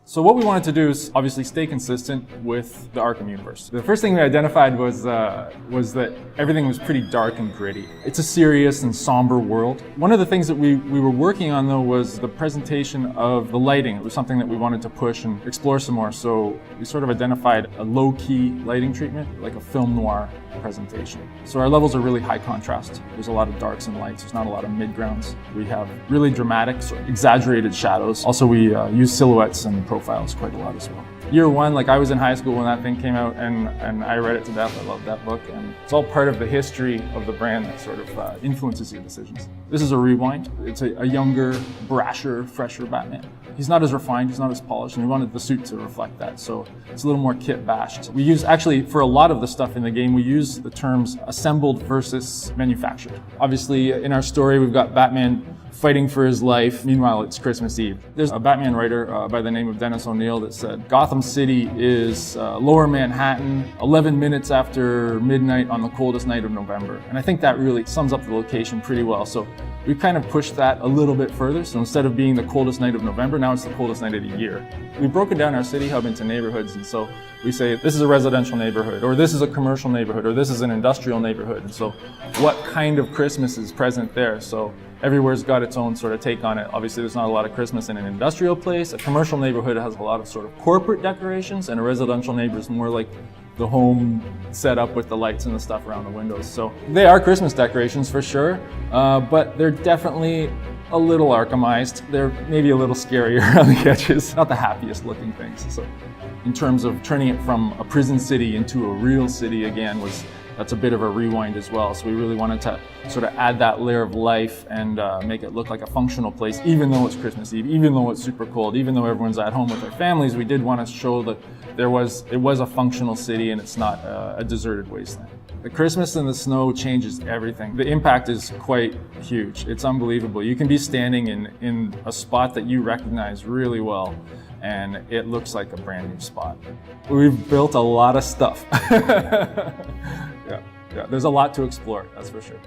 So what we wanted to do is obviously stay consistent with the Arkham universe. The first thing we identified was that everything was pretty dark and gritty. It's a serious and somber world. One of the things that we were working on though was the presentation of the lighting. It was something that we wanted to push and explore some more. So we sort of identified a low-key lighting treatment, like a film noir presentation. So our levels are really high contrast. There's a lot of darks and lights. There's not a lot of mid-grounds. We have really dramatic, sort of exaggerated shadows. Also, we use silhouettes and profiles quite a lot as well. Year one, like I was in high school when that thing came out, and I read it to death. I loved that book, and it's all part of the history of the brand that sort of influences your decisions. This is a rewind. It's a younger, brasher, fresher Batman. He's not as refined, he's not as polished, and we wanted the suit to reflect that, so it's a little more kit-bashed. We use, actually, for a lot of the stuff in the game, we use the terms assembled versus manufactured. Obviously, in our story, we've got Batman fighting for his life. Meanwhile, it's Christmas Eve. There's a Batman writer by the name of Dennis O'Neil that said, Gotham City is lower Manhattan, 11 minutes after midnight on the coldest night of November. And I think that really sums up the location pretty well. So we kind of pushed that a little bit further. So instead of being the coldest night of November, now it's the coldest night of the year. We've broken down our city hub into neighborhoods. And so we say, this is a residential neighborhood, or this is a commercial neighborhood, or this is an industrial neighborhood. And so what kind of Christmas is present there? So everywhere's got its own sort of take on it. Obviously, there's not a lot of Christmas in an industrial place. A commercial neighborhood has a lot of sort of corporate decorations, and a residential neighborhood is more like the home set up with the lights and the stuff around the windows. So they are Christmas decorations for sure, but they're definitely a little Arkhamized. They're maybe a little scarier around the edges. Not the happiest looking things. So in terms of turning it from a prison city into a real city again, that's a bit of a rewind as well. So we really wanted to sort of add that layer of life and make it look like a functional place, even though it's Christmas Eve, even though it's super cold, even though everyone's at home with their families. We did want to show that it was a functional city and it's not a deserted wasteland. The Christmas and the snow changes everything. The impact is quite huge. It's unbelievable. You can be standing in a spot that you recognize really well, and it looks like a brand new spot. We've built a lot of stuff. Yeah, there's a lot to explore, that's for sure.